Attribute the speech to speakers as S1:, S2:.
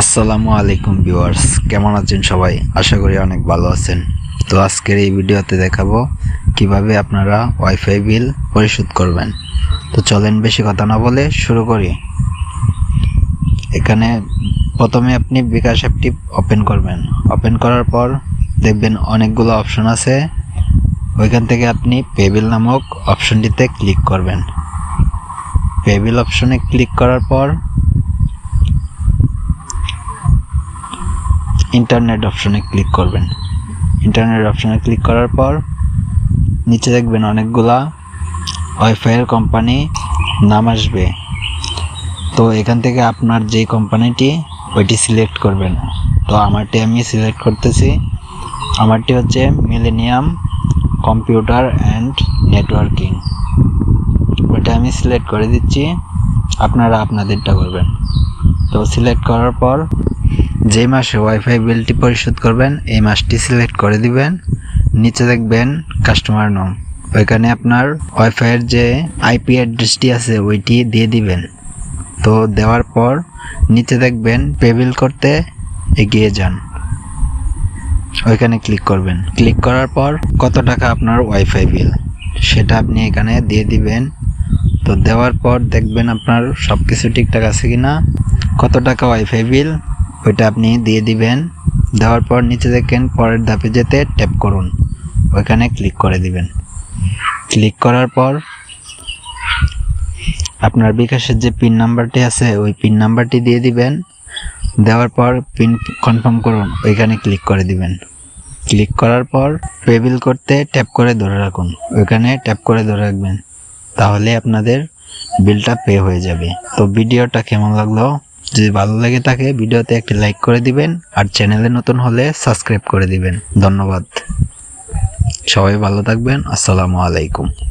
S1: আসসালামু আলাইকুম ভিউয়ার্স, কেমন আছেন সবাই? আশা করি অনেক ভালো আছেন। তো আজকের এই ভিডিওতে দেখাবো কিভাবে আপনারা ওয়াইফাই বিল পরিশোধ করবেন। তো চলেন বেশি কথা না বলে শুরু করি। এখানে প্রথমে আপনি বিকাশ অ্যাপটি ওপেন করবেন। ওপেন করার পর দেখবেন অনেকগুলো অপশন আছে। ওইখান থেকে আপনি পে বিল নামক অপশনটিতে ক্লিক করবেন। পে বিল অপশনে ক্লিক করার পর ইন্টারনেট অপশনে ক্লিক করবেন। ইন্টারনেট অপশনে ক্লিক করার পর নিচে দেখবেন অনেকগুলা ওয়াইফাইয়ের কোম্পানি নাম আসবে। তো এখান থেকে আপনার যেই কোম্পানিটি ওইটি সিলেক্ট করবেন। তো আমারটি আমি সিলেক্ট করতেছি। আমারটি হচ্ছে মিলেনিয়াম কম্পিউটার অ্যান্ড নেটওয়ার্কিং। ওইটা আমি সিলেক্ট করে দিচ্ছি, আপনারা আপনাদেরটা করবেন। তো সিলেক্ট করার পর যে মাসে ওয়াইফাই বিলটি পরিশোধ করবেন এই মাসটি সিলেক্ট করে দিবেন। নিচে দেখবেন কাস্টমার নাম, ওইখানে আপনার ওয়াইফাইয়ের যে আইপি অ্যাড্রেসটি আছে ওইটি দিয়ে দিবেন। তো দেওয়ার পর নিচে দেখবেন পে বিল করতে এগিয়ে যান, ওইখানে ক্লিক করবেন। ক্লিক করার পর কত টাকা আপনার ওয়াইফাই বিল সেটা আপনি এখানে দিয়ে দিবেন। তো দেওয়ার পর দেখবেন আপনার সব কিছু ঠিকঠাক আছে কিনা, কত টাকা ওয়াইফাই বিল ওইটা আপনি দিয়ে দিবেন। দেওয়ার পর নিচে দেখেন পরের ধাপে যেতে ট্যাপ করুন, ওইখানে ক্লিক করে দিবেন। ক্লিক করার পর আপনার বিকাশের যে পিন নাম্বারটি আছে ওই পিন নাম্বারটি দিয়ে দিবেন। দেওয়ার পর পিন কনফার্ম করুন, ওইখানে ক্লিক করে দিবেন। ক্লিক করার পর পে বিল করতে ট্যাপ করে ধরে রাখুন, ওইখানে ট্যাপ করে ধরে রাখবেন, তাহলে আপনাদের বিলটা পে হয়ে যাবে। তো ভিডিওটা কেমন লাগলো? যদি ভালো লাগে থাকে ভিডিওতে একটি লাইক করে দিবেন, আর চ্যানেলে নতুন হলে সাবস্ক্রাইব করে দিবেন। ধন্যবাদ, সবাই ভালো থাকবেন। আসসালামু আলাইকুম।